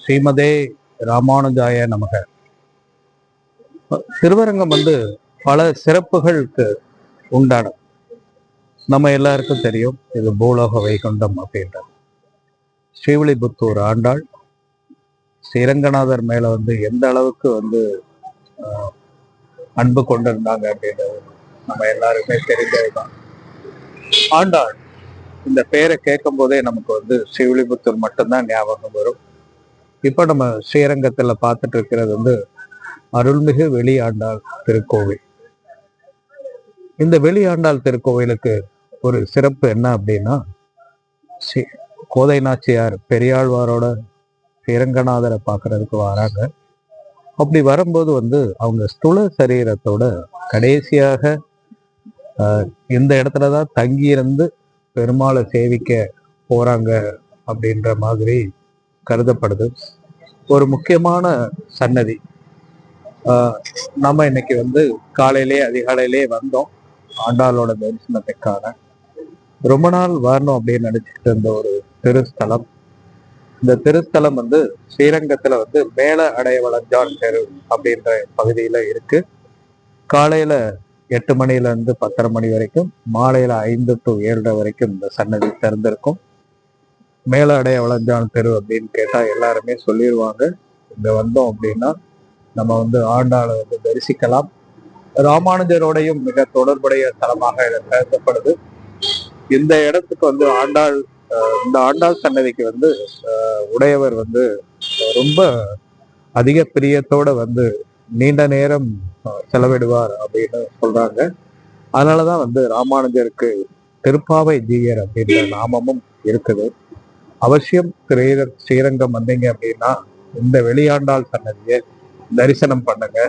ஸ்ரீமதே ராமானுஜாய நமக. திருவரங்கம் பல சிறப்புகளுக்கு உண்டான, நம்ம எல்லாருக்கும் தெரியும், இது பூலோக வைகுண்டம் அப்படின்றது. ஸ்ரீவில்லிபுத்தூர் ஆண்டாள் ஸ்ரீரங்கநாதர் மேல எந்த அளவுக்கு அன்பு கொண்டிருந்தாங்க அப்படின்றது நம்ம எல்லாருமே தெரிஞ்சதுதான். ஆண்டாள் இந்த பேரை கேட்கும் போதே நமக்கு ஸ்ரீவில்லிபுத்தூர் மட்டும்தான் ஞாபகம் வரும். இப்ப நம்ம ஸ்ரீரங்கத்துல பார்த்துட்டு இருக்கிறது அருள்மிகு வெளியாண்டாள் திருக்கோவில். இந்த வெளியாண்டாள் திருக்கோவிலுக்கு ஒரு சிறப்பு என்ன அப்படின்னா, கோதை நாச்சியார் பெரியாழ்வாரோட ஸ்ரீரங்கநாதரை பார்க்கறதுக்கு வராங்க. அப்படி வரும்போது அவங்க ஸ்தூல சரீரத்தோட கடைசியாக இந்த இடத்துலதான் தங்கியிருந்து பெருமாளை சேவிக்க போறாங்க அப்படின்ற மாதிரி கருதப்படுது. ஒரு முக்கியமான சன்னதி. நம்ம இன்னைக்கு அதிகாலையிலே வந்தோம் ஆண்டாளோட தரிசனத்துக்கான. ரொம்ப நாள் வரணும் அப்படின்னு நினைச்சிட்டு இருந்த ஒரு திருஸ்தலம். இந்த திருஸ்தலம் ஸ்ரீரங்கத்துல மேல அடையவளஞ்சான் தெரு அப்படின்ற பகுதியில இருக்கு. காலையில 8 மணில இருந்து 10:30 மணி வரைக்கும், மாலையில 5 to 7:30 வரைக்கும் இந்த சன்னதி திறந்திருக்கும். மேல அடையவளஞ்சான் தெரு அப்படின்னு கேட்டா எல்லாருமே சொல்லிடுவாங்க. இங்க வந்தோம் அப்படின்னா நம்ம ஆண்டாளை தரிசிக்கலாம். ராமானுஜரோடையும் மிக தொடர்புடைய தலமாக இதை கருதப்படுது. இந்த இடத்துக்கு ஆண்டாள், இந்த ஆண்டாள் சன்னதிக்கு உடையவர் ரொம்ப அதிக பிரியத்தோட நீண்ட நேரம் செலவிடுவார் அப்படின்னு சொல்றாங்க. அதனாலதான் ராமானுஜருக்கு திருப்பாவை ஜீயர் அப்படின்ற நாமமும் இருக்குது. அவசியம் ஸ்ரீரங்கம் வந்தீங்க அப்படின்னா இந்த வெளியாண்டாள் சன்னதியை தரிசனம் பண்ணுங்க.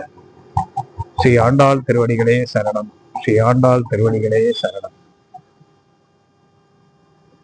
ஸ்ரீ ஆண்டாள் திருவடிகளே சரணம். ஸ்ரீ ஆண்டாள் திருவடிகளே சரணம்.